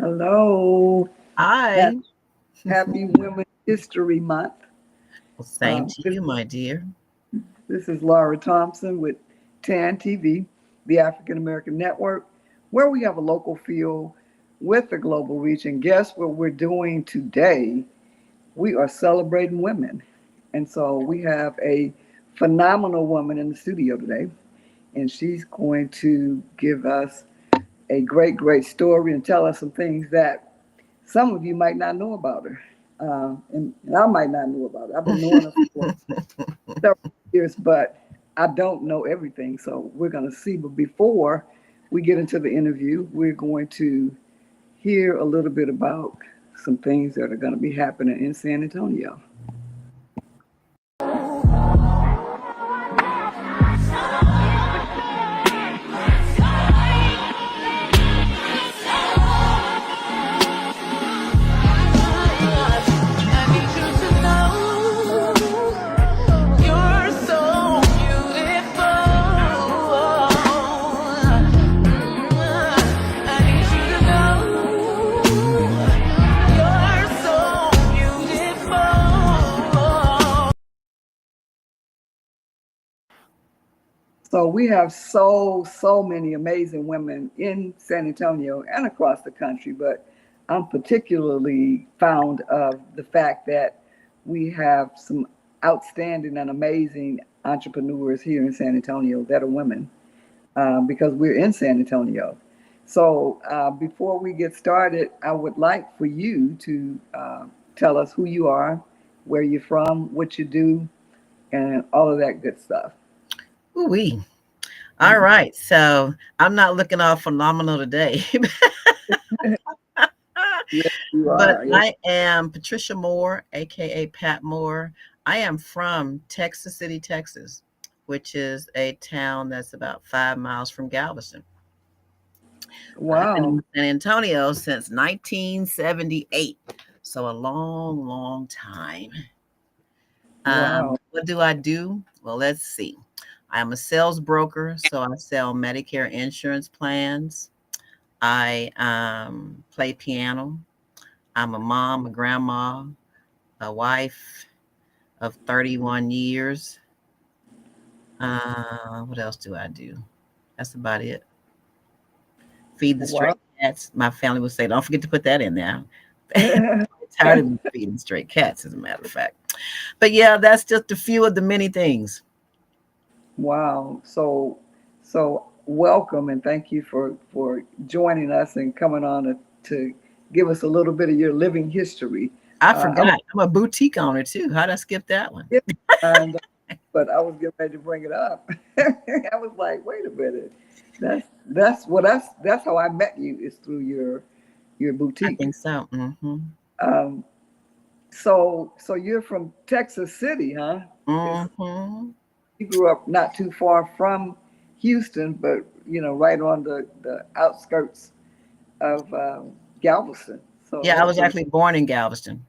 Hello. Ha- Hi. Happy Women's History Month. Well, same to This, you, my dear. this is Laura Thompson with TAAN TV, the African American Network, where we have a local feel with a global reach. And guess what we're doing today? We are celebrating women. And so we have a phenomenal woman in the studio today, and she's going to give us a great story and tell us some things that some of you might not know about her. And I might not know about her. I've been knowing her for several years, but I don't know everything. So we're going to see. But before we get into the interview, we're going to hear a little bit about some things that are going to be happening in San Antonio. So we have so many amazing women in San Antonio and across the country, but I'm particularly fond of the fact that we have some outstanding and amazing entrepreneurs here in San Antonio that are women, because we're in San Antonio. So before we get started, I would like for you to tell us who you are, where you're from, what you do, and all of that good stuff. Ooh-wee. All right. So I'm not looking all phenomenal today, Yes, you but are. Yes. I am Patricia Moore, aka Pat Moore. I am from Texas City, Texas, which is a town that's about 5 miles from Galveston. But I've been Wow. in San Antonio since 1978. So a long time. Wow. What do I do? Well, let's see. I'm a sales broker, so I sell Medicare insurance plans. I play piano. I'm a mom, a grandma, a wife of 31 years. What else do I do? That's about it. Feed the stray Wow. cats. My family would say, don't forget to put that in there. Tired of me feeding stray cats, as a matter of fact. But yeah, that's just a few of the many things. Wow. So welcome and thank you for joining us and coming on to give us a little bit of your living history. I I was forgot. I'm a boutique owner too. How'd I skip that one? getting behind, but I was getting ready to bring it up. I was like, wait a minute. That's how I met you is through your I boutique. think so. Um, so you're from Texas City, huh? Is You grew up not too far from Houston, but right on the outskirts of Galveston. So Yeah, I that's was pretty. actually born in Galveston.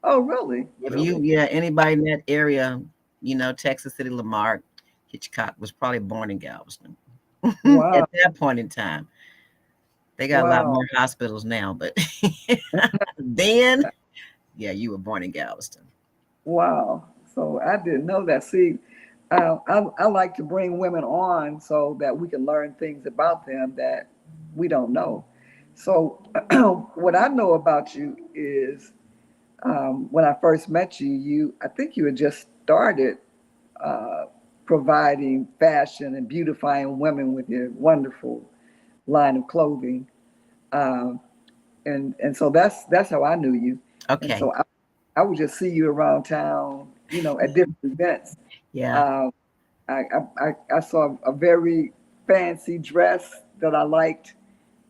Oh, really? If you, Really? yeah, anybody in that area, Texas City, Lamar, Hitchcock was probably born in Galveston at Wow. that point in time. They got a lot Wow. more hospitals now, but then, yeah, you were born in Galveston. Wow. So I didn't know that. See, I like to bring women on so that we can learn things about them that we don't know. So what I know about you is when I first met you, I think you had just started uh, providing fashion and beautifying women with your wonderful line of clothing. Um, and so that's how I knew you. And Okay. so I would just see you around town, at different events. Yeah. Um, I saw a very fancy dress that I liked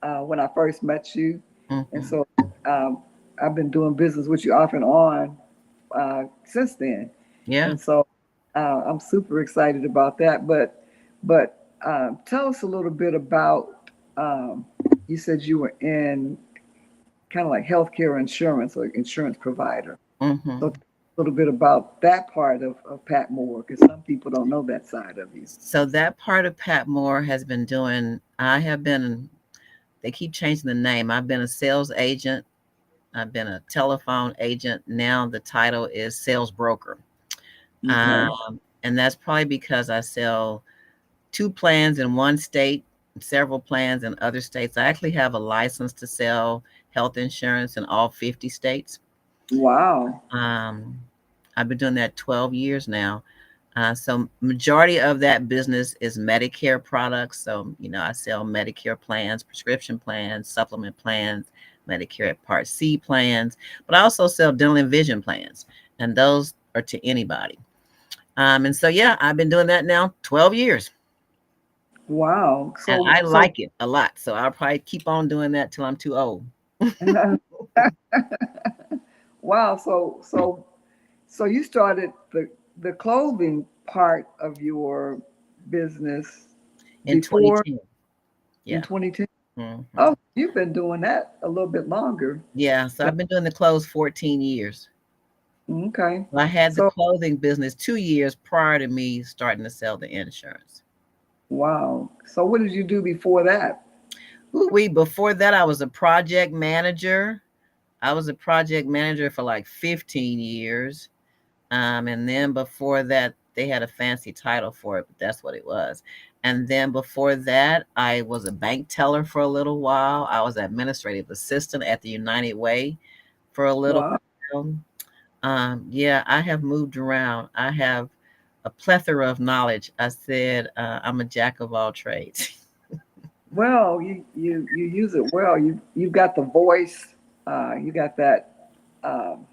when I first met you, and hmm so um, I've been doing business with you off and on since then. Yeah. And so I'm super excited about that. But tell us a little bit about. You said you were in kind of like healthcare insurance or insurance provider. So hmm tell us a little bit about that part of Pat Moore, because some people don't know that side of you. So that part of Pat Moore has been doing, I have been they keep changing the name. I've been a sales agent. I've been a telephone agent. Now the title is sales broker. Okay. And that's probably because I sell 2 plans in one state, several plans in other states. I actually have a license to sell health insurance in all 50 states. Wow. Um, I've been doing that 12 years now. So majority of that business is Medicare products. So, I sell Medicare plans, prescription plans, supplement plans, Medicare Part C plans, but I also sell dental and vision plans, and those are to anybody. And so, yeah, I've been doing that now 12 years, Wow. and So I so like it a lot. So I'll probably keep on doing that till I'm too old. wow. So you started the clothing part of your business In before 2010. in Yeah. 2010. Hmm. Oh, you've been doing that a little bit longer. Yeah. So So, I've been doing the clothes 14 years. okay. I had the So clothing business 2 years prior to me starting to sell the insurance. wow. So what did you do before that? Before that, I was a project manager. I was a project manager for like 15 years. And then before that, they had a fancy title for it, but that's what it was. And then before that, I was a bank teller for a little while. I was administrative assistant at the United Way for a little Wow. while. Yeah, I have moved around. I have a plethora of knowledge. I said I'm a jack of all trades. Well, you use it well. You've got the voice. You got that um,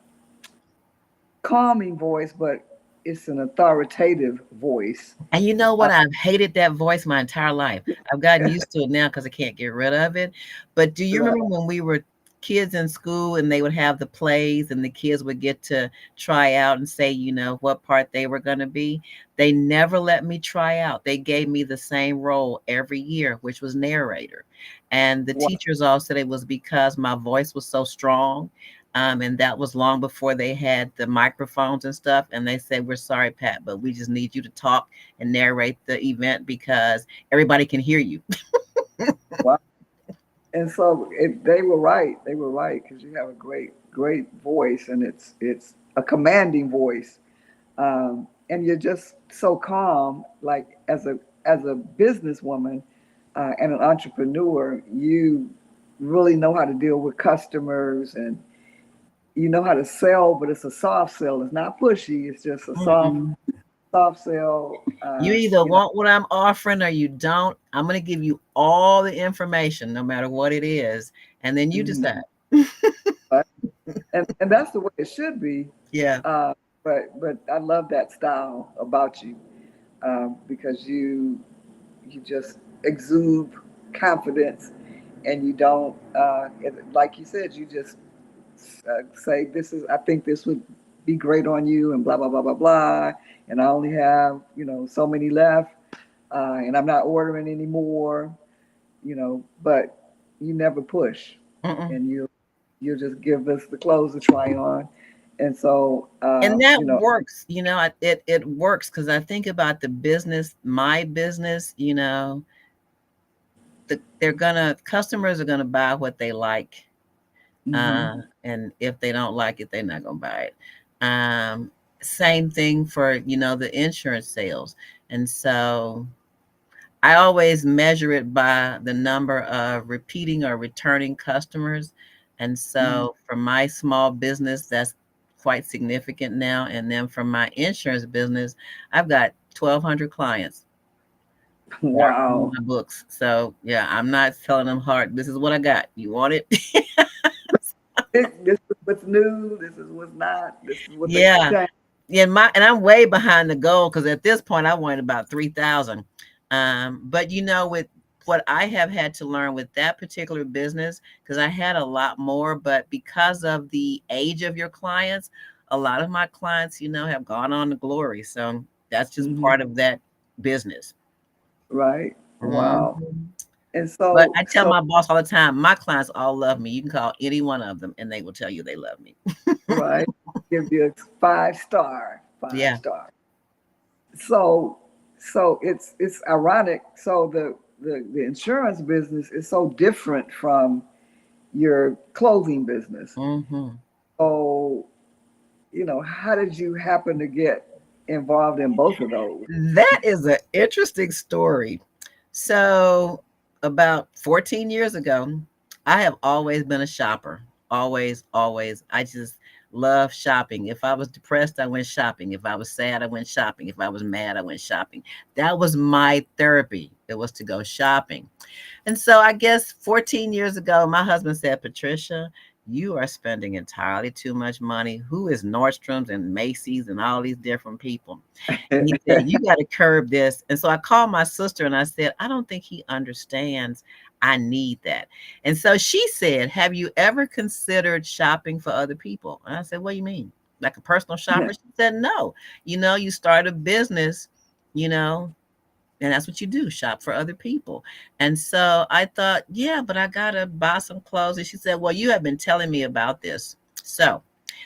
calming voice, but it's an authoritative voice. And you know Uh, what? I've hated that voice my entire life. I've gotten used to it now because I can't get rid of it. But do you right. remember when we were kids in school and they would have the plays and the kids would get to try out and say, what part they were going to be? They never let me try out. They gave me the same role every year, which was narrator. And the Wow. teachers all said it was because my voice was so strong. And that was long before they had the microphones and stuff. And they said, "We're sorry, Pat, but we just need you to talk and narrate the event because everybody can hear you." Wow. And so they were right. They were right because you have a great voice, and it's a commanding voice. And you're just so calm. Like as a businesswoman and an entrepreneur, you really know how to deal with customers, and you know how to sell. But it's a soft sell. It's not pushy. It's just a Mm-mm. soft sell. You either want what I'm offering or you don't. I'm going to give you all the information, no matter what it is, and then you Mhm. decide. Right? And that's the way it should be. Yeah. Uh, but I love that style about you because you just exude confidence, and you don't like you said, you just say this is, I think this would be great on you, and blah blah blah blah blah, and I only have so many left, and I'm not ordering anymore, but you never push, Mm-mm. and you just give us the clothes to try on, and so And that works, it works because I think about the business, my business, customers are gonna buy what they like. hmm And if they don't like it, they're not gonna buy it. Um, Same thing for the insurance sales. And so I always measure it by the number of repeating or returning customers. And hmm so for my small business, that's quite significant now. And then for my insurance business, I've got 1,200 clients that are on wow. my books. So yeah, I'm not telling them hard. This is what I got. You want it? This is what's new, this is what's not, this is what they Yeah. change. Yeah, and I'm way behind the goal because at this point I wanted about 3,000. But with what I have had to learn with that particular business, because I had a lot more, but because of the age of your clients, a lot of my clients, have gone on to glory. So that's just hmm part of that business. right. Wow. Mhm. And But so I tell my boss all the time, my clients all love me. You can call any one of them and they will tell you they love me. right, give you a five Yeah. star. So it's ironic. So the insurance business is so different from your clothing business. Mm-hmm. So, how did you happen to get involved in both of those? That is an interesting story. So, about 14 years ago, I have always been a shopper. Always, always. I just love shopping. If I was depressed, I went shopping. If I was sad, I went shopping. If I was mad, I went shopping. That was my therapy. It was to go shopping. And so I guess 14 years ago, my husband said, Patricia, you are spending entirely too much money. Who is Nordstrom's and Macy's and all these different people? And he said, you got to curb this. And so I called my sister and I said, I don't think he understands. I need that. And so she said, have you ever considered shopping for other people? And I said, what do you mean? Like a personal shopper? She said, no. You start a business, you know, and that's what you do, shop for other people. And so I thought, yeah, but I got to buy some clothes. And she said, well, you have been telling me about this. So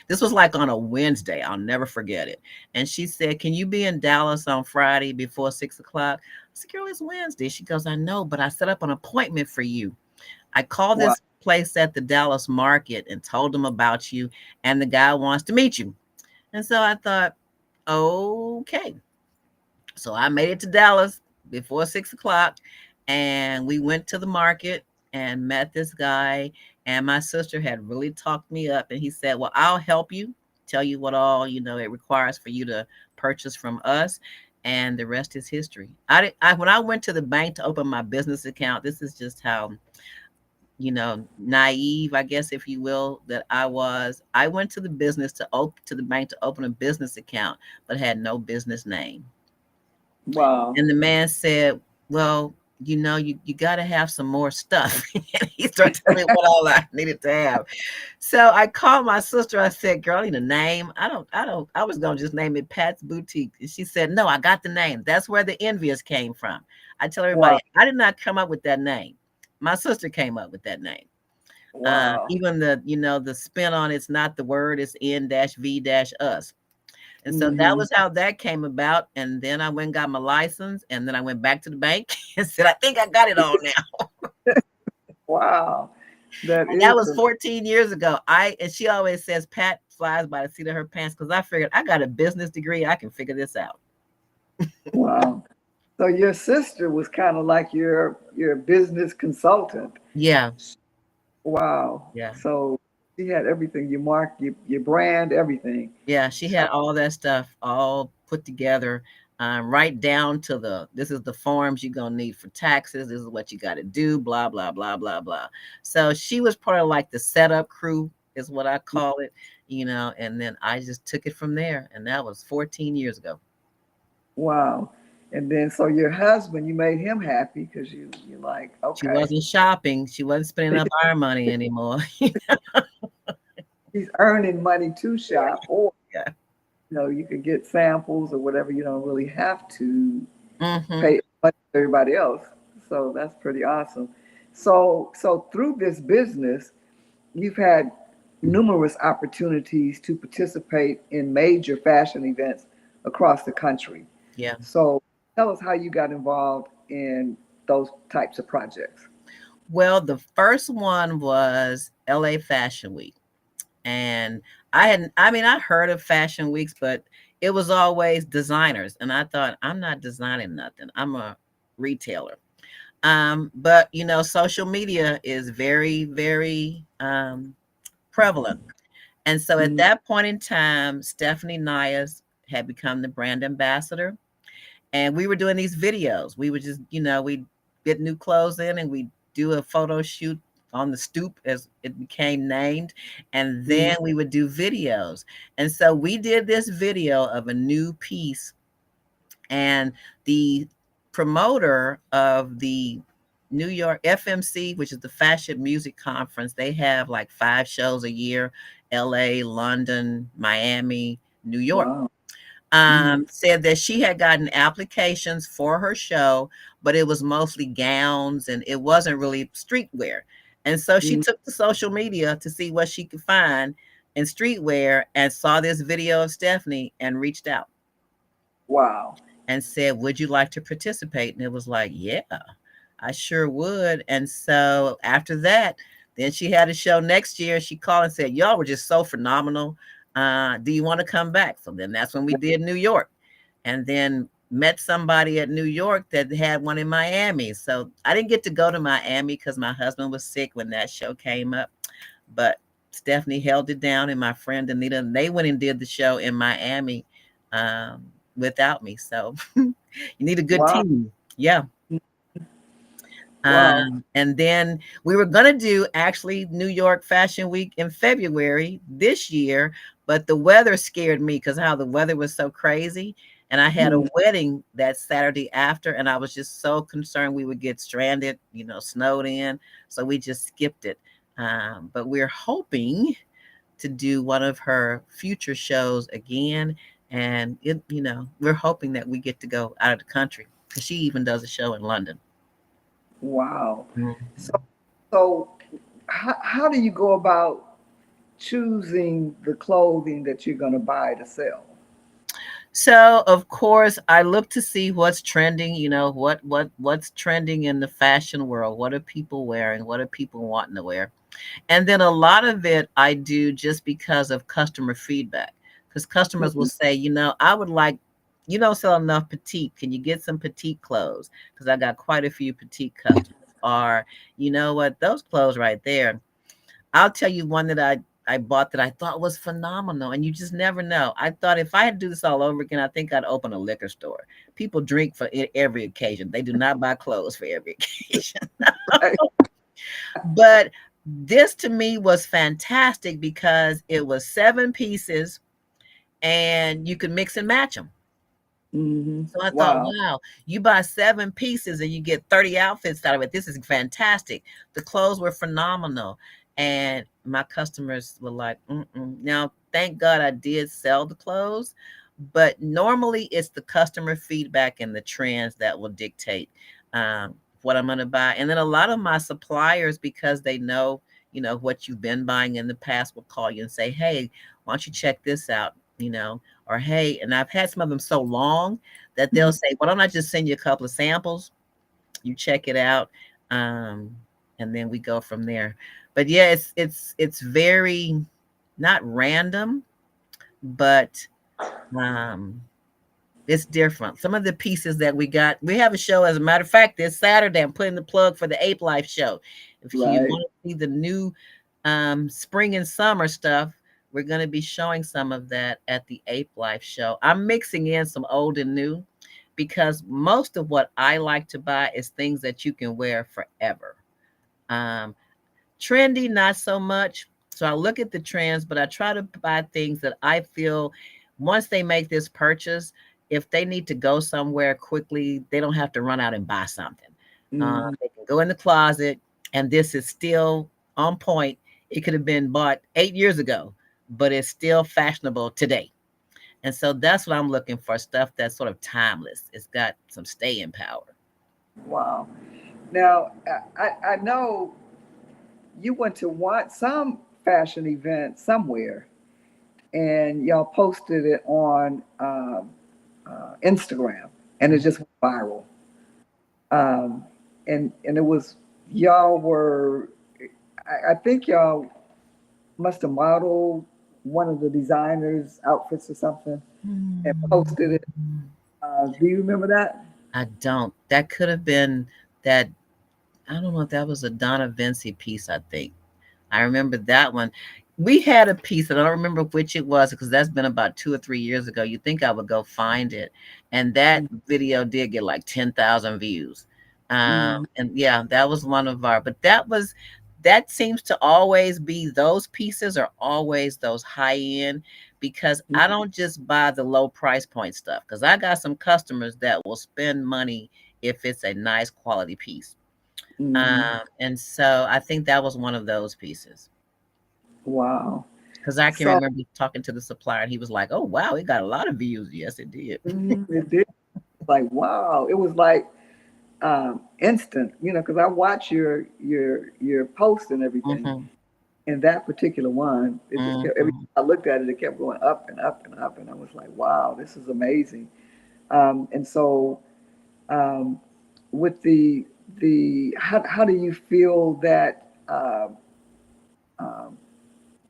this was like on a Wednesday. I'll never forget it. And she said, can you be in Dallas on Friday before 6 o'clock? I said, girl, it's Wednesday. She goes, I know, but I set up an appointment for you. I called Wow. this place at the Dallas market and told them about you. And the guy wants to meet you. And so I thought, okay. So I made it to Dallas before 6 o'clock, and we went to the market and met this guy. And my sister had really talked me up, and he said, well, I'll help you, tell you what all it requires for you to purchase from us. And the rest is history. When I went to the bank to open my business account, this is just how naive, I guess, if you will, that I was. I went to the bank to open a business account, but had no business name. Wow. And the man said, well, you got to have some more stuff. And he started telling me what all I needed to have. So I called my sister. I said, girl, I need a name. I was going to just name it Pat's Boutique. And she said, no, I got the name. That's where the envious came from. I tell everybody, Wow. I did not come up with that name. My sister came up with that name. Wow. Even the spin on it's not the word, it's N-V-us. And so that Hmm. was how that came about. And then I went and got my license. And then I went back to the bank and said, I think I got it all now. Wow. That And that is was 14 years ago. And she always says, Pat flies by the seat of her pants, because I figured I got a business degree. I can figure this out. wow. So your sister was kind of like your business consultant. Yeah. Wow. Yeah. So she had everything, you mark, your brand, everything. Yeah. She had all that stuff all put together, right down to this is the forms you're going to need for taxes. This is what you got to do, blah, blah, blah, blah, blah. So she was part of like the setup crew is what I call it, and then I just took it from there. And that was 14 years ago. Wow. And then so your husband, you made him happy because you're like, She okay, wasn't shopping. She wasn't spending up our money anymore. he's earning money to shop, or Yeah. you could get samples or whatever. You don't really have to Mm-hmm. pay money to everybody else. So that's pretty awesome. So through this business, you've had numerous opportunities to participate in major fashion events across the country. Yeah. So tell us how you got involved in those types of projects. Well, the first one was LA Fashion Week. And I heard of fashion weeks, but it was always designers. And I thought, I'm not designing nothing. I'm a retailer. But social media is very, very prevalent. And so at Mhm. that point in time, Stephanie Nias had become the brand ambassador. And we were doing these videos. We would just, we'd get new clothes in and we'd do a photo shoot on the stoop, as it became named. And Mhm. then we would do videos. And so we did this video of a new piece, and the promoter of the New York FMC, which is the Fashion Music Conference, they have like 5 shows a year: LA, London, Miami, New York. Wow. Mhm. Said that she had gotten applications for her show, but it was mostly gowns and it wasn't really streetwear. And so she Mhm. took to social media to see what she could find in streetwear and saw this video of Stephanie and reached out Wow. and said, would you like to participate? And it was like, yeah. I sure would. And so after that, then she had a show next year. She called and said, "Y'all were just so phenomenal. Do you want to come back?" So then that's when we did New York, and then met somebody at New York that had one in Miami. So I didn't get to go to Miami because my husband was sick when that show came up. But Stephanie held it down, and my friend Anita, they went and did the show in Miami without me. So you need a good Wow. team. Yeah. Wow. And then we were going to do actually New York Fashion Week in February this year, but the weather scared me because how the weather was so crazy. And I had a Mm. wedding that Saturday after, and I was just so concerned we would get stranded, snowed in. So we just skipped it. But we're hoping to do one of her future shows again. And, we're hoping that we get to go out of the country because she even does a show in London. Wow. So, Mhm. so how do you go about choosing the clothing that you're going to buy to sell? So of course I look to see what's trending, what's trending in the fashion world. What are people wearing? What are people wanting to wear? And then a lot of it I do just because of customer feedback. Because customers will Mhm. say, I would like, you don't sell enough petite. Can you get some petite clothes? Because I got quite a few petite customers. Or, you know what, those clothes right there, I'll tell you one that I bought that I thought was phenomenal, and you just never know. I thought if I had to do this all over again, I think I'd open a liquor store. People drink for every occasion. They do not buy clothes for every occasion. Right. But this to me was fantastic because it was 7 pieces and you could mix and match them. Hmm. So I thought, Wow. wow, you buy 7 pieces and you get 30 outfits out of it. This is fantastic. The clothes were phenomenal. And my customers were like, mm-mm. Now, thank God I did sell the clothes, but normally it's the customer feedback and the trends that will dictate what I'm going to buy. And then a lot of my suppliers, because they know, what you've been buying in the past, will call you and say, hey, why don't you check this out? Or hey, and I've had some of them so long that they'll Mhm. say, "Why don't I just send you a couple of samples? You check it out, um, and then we go from there." But yeah, it's very not random, but um, it's different. Some of the pieces that we have a show. As a matter of fact, this Saturday, I'm putting the plug for the Ape Life show. If you Right. want to see the new spring and summer stuff, we're going to be showing some of that at the Ape Life show. I'm mixing in some old and new because most of what I like to buy is things that you can wear forever. Um, Trendy, not so much. So I look at the trends, but I try to buy things that I feel once they make this purchase, if they need to go somewhere quickly, they don't have to run out and buy something. Hmm. They can go in the closet, and this is still on point. It could have been bought 8 years ago, but it's still fashionable today. And so that's what I'm looking for, stuff that's sort of timeless. It's got some staying power. Wow. Now, I know you went to some fashion event somewhere, and y'all posted it on Instagram, and it just went viral. Um, and it was y'all were, I think y'all must have modeled one of the designers' outfits or something and posted it. Hmm. Do you remember that? I don't. That could have been that. I don't know if that was a Donna Vinci piece, I think. I remember that one. We had a piece, and I don't remember which it was because that's been about 2 or 3 years ago. You think I would go find it. And that video did get like 10,000 views. Mm-hmm. And yeah, that was one of our, but that seems to always be those pieces are always those high end because I don't just buy the low price point stuff because I got some customers that will spend money if it's a nice quality piece. Mm-hmm. And so I think that was one of those pieces Wow. because I can So remember talking to the supplier and he was like, "Oh wow, it got a lot of views." Yes, it did. it did, like wow. It was like instant, because I watch your posts and everything. Hmm. And that particular one, it just kept every Hmm. time I looked at it, it kept going up and up and up, and I was like, wow, this is amazing. And so um, with how do you feel that um,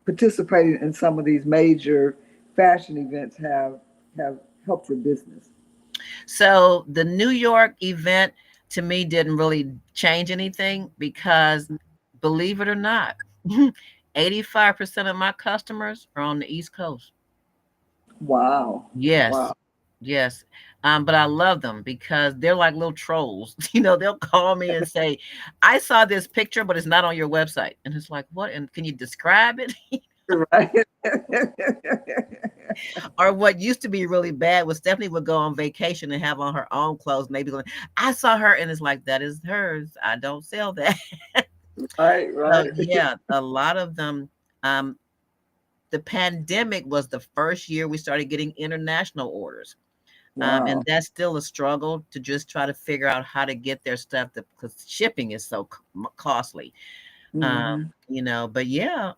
participating in some of these major fashion events have helped your business? So the New York event to me didn't really change anything because, believe it or not, 85% of my customers are on the East Coast. Wow, Yes. wow. Yes. But I love them because they're like little trolls. They'll call me and say, I saw this picture, but it's not on your website. And it's like, what? And can you describe it? Right. Or what used to be really bad was Stephanie would go on vacation and have on her own clothes, maybe going, I saw her, and it's like, that is hers. I don't sell that. Right, So right. yeah, a lot of them, um, the pandemic was the first year we started getting international orders. And Wow. that's still a struggle to just try to figure out how to get their stuff because shipping is so costly. Hmm. But yeah,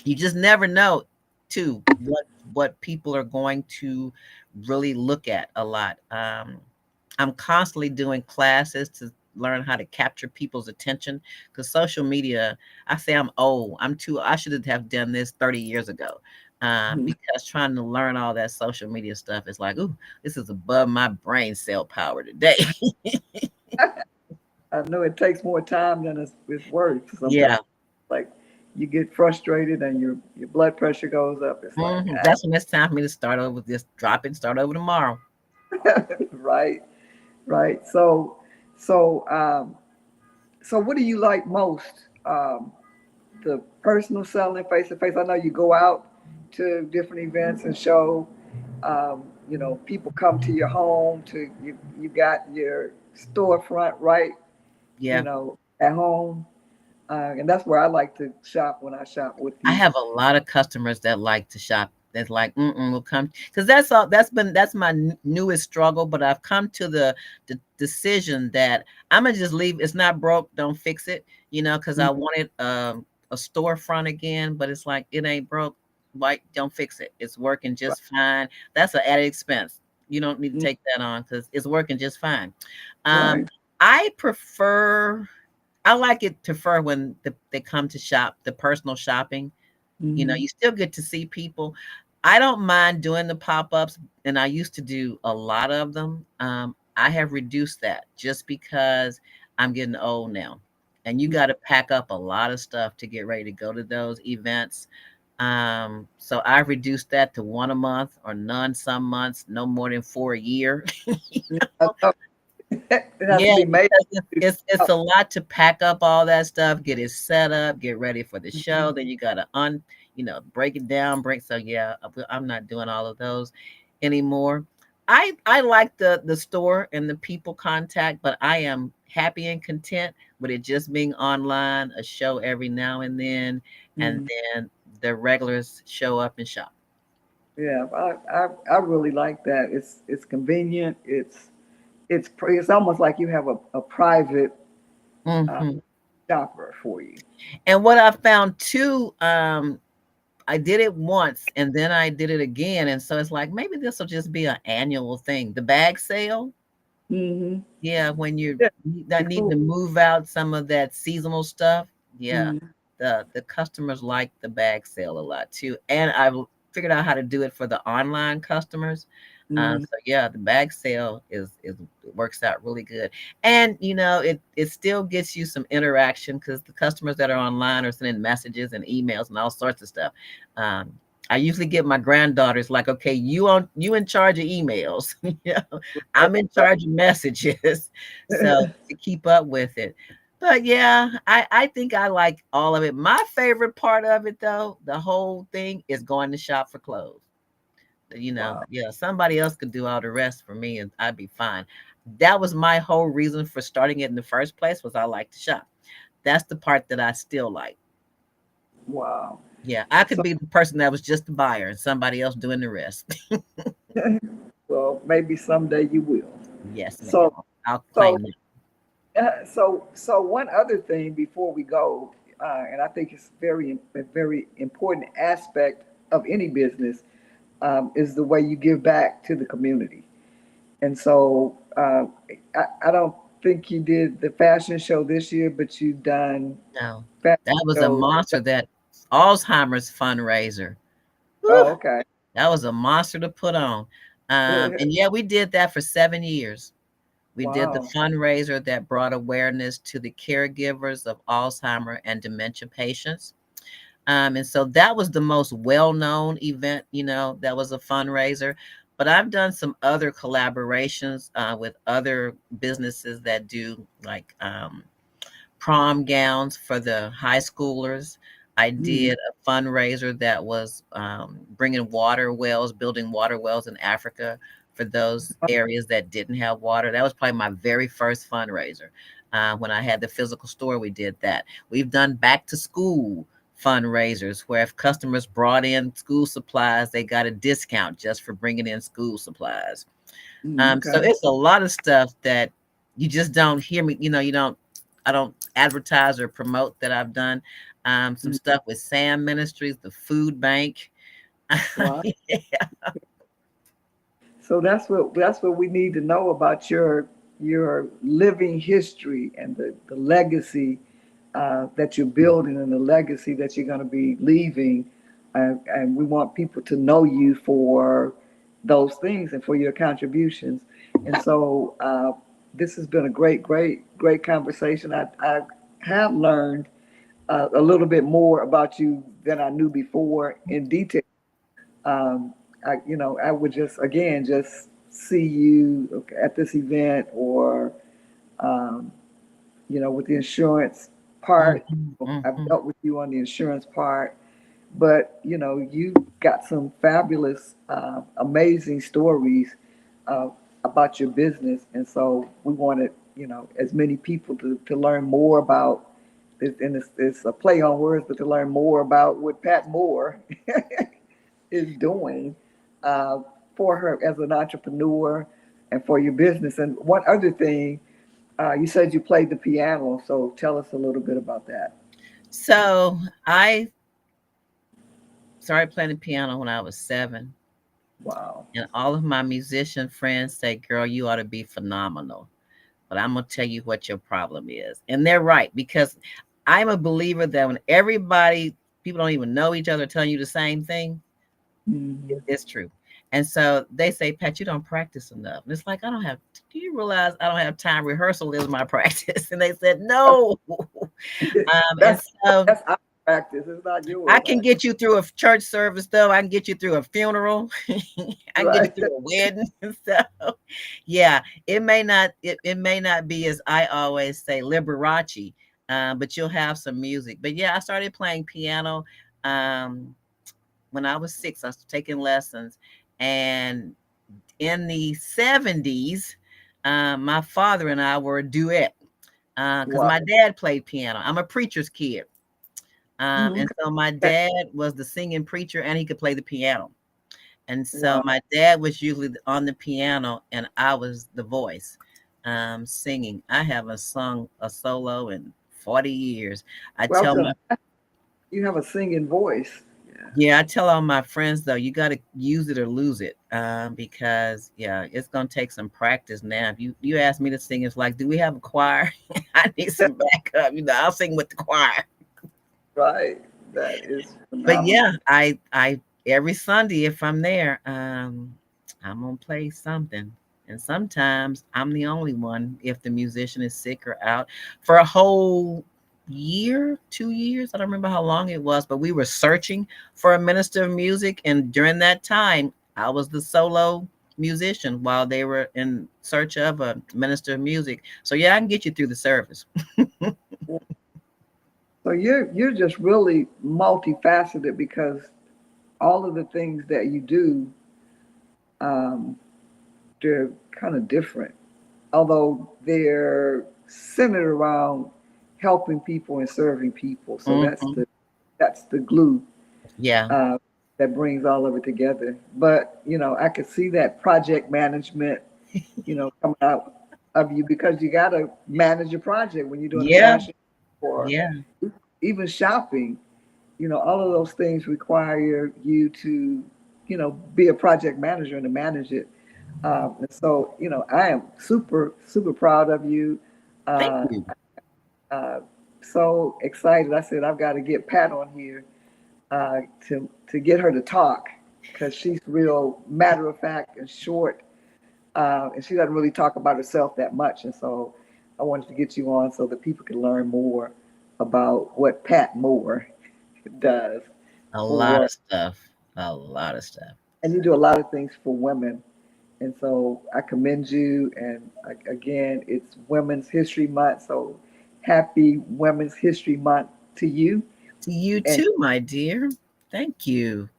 you just never know too what people are going to really look at a lot. I'm constantly doing classes to learn how to capture people's attention because social media, I say I'm old. I should have done this 30 years ago. Because trying to learn all that social media stuff is like, ooh, this is above my brain cell power today. I know it takes more time than it's worth sometimes. Yeah. Like you get frustrated and your blood pressure goes up. It's like, That's when it's time for me to start over, just drop it and start over tomorrow. right, right. So what do you like most? The personal selling face to face. I know you go out to different events and show. People come to your home to you. You got your storefront right. Yeah. At home, and that's where I like to shop when I shop with I you. have a lot of customers that like to shop. That's like, we'll come because that's my newest struggle. But I've come to the decision that I'm gonna just leave. It's not broke, don't fix it. Because I wanted a storefront again, but it's like it ain't broke. Like, don't fix it. It's working Right. just fine. That's an added expense. You don't need to Mm, take that on because it's working just fine. Um, right. I prefer. I like it prefer when they come to shop, the personal shopping. Hmm. You still get to see people. I don't mind doing the pop-ups, and I used to do a lot of them. I have reduced that just because I'm getting old now. And you got to pack up a lot of stuff to get ready to go to those events. So I've reduced that to one a month or none some months, no more than 4 a year. It has to Yeah, be made. because it's a lot to pack up all that stuff, get it set up, get ready for the Mhm. show. Then you gotta break it down, so yeah, I'm not doing all of those anymore. I like the store and the people contact, but I am happy and content with it just being online, a show every now and Mhm. then the regulars show up and shop. Yeah, I really like that. It's convenient. It's almost like you have a private uh, Hmm. shopper for you. And what I found too, I did it once and then I did it again. And so it's like, maybe this will just be an annual thing. The bag sale. Hmm. Yeah. When you're Yeah, not pretty needing cool. to move out some of that seasonal stuff. Yeah. Mhm. The customers like the bag sale a lot too. And I've figured out how to do it for the online customers. Mhm. So yeah, the bag sale is it works out really good. And it still gets you some interaction because the customers that are online are sending messages and emails and all sorts of stuff. Um, I usually get my granddaughters like, okay, you in charge of emails. I'm in charge of messages. So to keep up with it. But yeah, I think I like all of it. My favorite part of it though, the whole thing is going to shop for clothes. Wow. Yeah, somebody else could do all the rest for me and I'd be fine. That was my whole reason for starting it in the first place was I like to shop. That's the part that I still like. Wow. Yeah, I could So, be the person that was just the buyer and somebody else doing the rest. well, maybe someday you will. Yes, ma'am. So, I'll so, claim that. so one other thing before we go, and I think it's a very important aspect of any business, is the way you give back to the community. And so I don't think you did the fashion show this year, but you've done No, fashion that was a shows. monster. That Alzheimer's fundraiser. Whew, Oh, okay. that was a monster to put on. And yeah, we did that for 7 years. We did the Wow. fundraiser that brought awareness to the caregivers of Alzheimer and dementia patients. And so that was the most well-known event, that was a fundraiser. But I've done some other collaborations with other businesses that do like prom gowns for the high schoolers. I Mm, did a fundraiser that was bringing water wells, building water wells in Africa for those areas that didn't have water. That was probably my very first fundraiser. When I had the physical store, we did that. We've done back to school fundraisers where if customers brought in school supplies, they got a discount just for bringing in school supplies. So okay. it's a lot of stuff that you just don't hear me. I don't advertise or promote that I've done. Some Mm, stuff with Sam Ministries, the food bank. wow. Yeah. So that's what we need to know about your living history and the legacy that you're building and the legacy that you're going to be leaving. And we want people to know you for those things and for your contributions. And so this has been a great conversation. I have learned a little bit more about you than I knew before in detail. I would just again just see you at this event or um, with the insurance part. Mhm, I've mhm. dealt with you on the insurance part, but you got some fabulous, amazing stories uh, about your business, and so we wanted as many people to learn more about this, and it's a play on words, but to learn more about what Pat Moore is doing uh, for her as an entrepreneur and for your business. And one other thing, you said you played the piano, so tell us a little bit about that. So I started playing the piano when I was 7. Wow. And all of my musician friends say, girl, you ought to be phenomenal. But I'm going to tell you what your problem is. And they're right, because I'm a believer that when people don't even know each other, telling you the same thing, Mhm. it's true. And so they say, Pat, you don't practice enough. And it's like, do you realize I don't have time? Rehearsal is my practice. And they said, no. And that's so that's our practice. It's not I yours. can get you through a church service, though. I can get you through a funeral. I can get you Right. through a wedding. So, yeah, it may not be, as I always say, Liberace, but you'll have some music. But yeah, I started playing piano um, when I was 6. I was taking lessons, and in the 70s, my father and I were a duet because Wow. my dad played piano. I'm a preacher's kid. And Okay. so my dad was the singing preacher and he could play the piano. And so Wow. my dad was usually on the piano and I was the voice singing. I haven't sung a solo in 40 years. I Well, I was tell gonna my you have a singing voice. Yeah. Yeah, I tell all my friends though, you got to use it or lose it, because yeah, it's gonna take some practice. Now, if you ask me to sing, it's like, do we have a choir? I need some backup. I'll sing with the choir. Right. That is But phenomenal. yeah, I every Sunday if I'm there, I'm gonna play something. And sometimes I'm the only one if the musician is sick or out for a whole year, 2 years. I don't remember how long it was, but we were searching for a minister of music. And during that time, I was the solo musician while they were in search of a minister of music. So yeah, I can get you through the service. So you're just really multifaceted because all of the things that you do, um, they're kind of different, although they're centered around helping people and serving people. So Mhm. that's the glue Yeah. uh, that brings all of it together. But I could see that project management, coming out of you because you got to manage a project when you're doing a Yeah. fashion or Yeah. even shopping. All of those things require you to, be a project manager and to manage it. And so, I am super, super proud of you. Thank Uh, you. uh, so excited. I said, I've got to get Pat on here to get her to talk because she's real matter of fact and short. And she doesn't really talk about herself that much. And so I wanted to get you on so that people can learn more about what Pat Moore does A lot for, of stuff. A lot of stuff. and you do a lot of things for women. And so I commend you. And again, it's Women's History Month. So happy Women's History Month to you. To you And too, my dear. Thank you.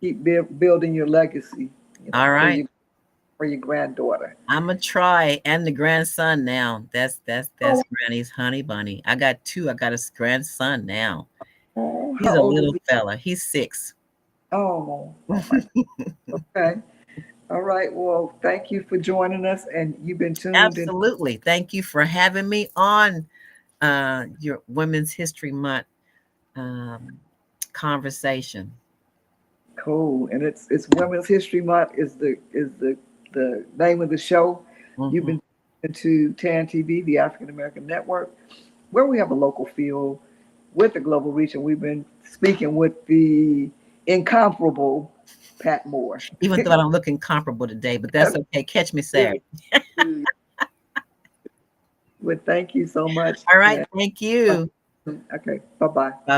keep building your legacy, All for right. your granddaughter. I'm gonna try, and the grandson now. That's Oh, Granny's honey bunny. I got two. I got a grandson now. He's how a old is little he? fella. He's 6. Oh my. Okay. All right. Well, thank you for joining us, and you've been tuned in. Absolutely. Thank you for having me on your Women's History Month um, conversation. Cool. And it's Women's History Month is the name of the show. You've Mhm. been into TAN TV, the African American Network, where we have a local feel with the global reach, and we've been speaking with the incomparable Pat Moore. Even though I don't look incomparable today, but that's okay. Catch me Saturday. Well, thank you so much. All right. And Thank you. okay, bye bye. Bye.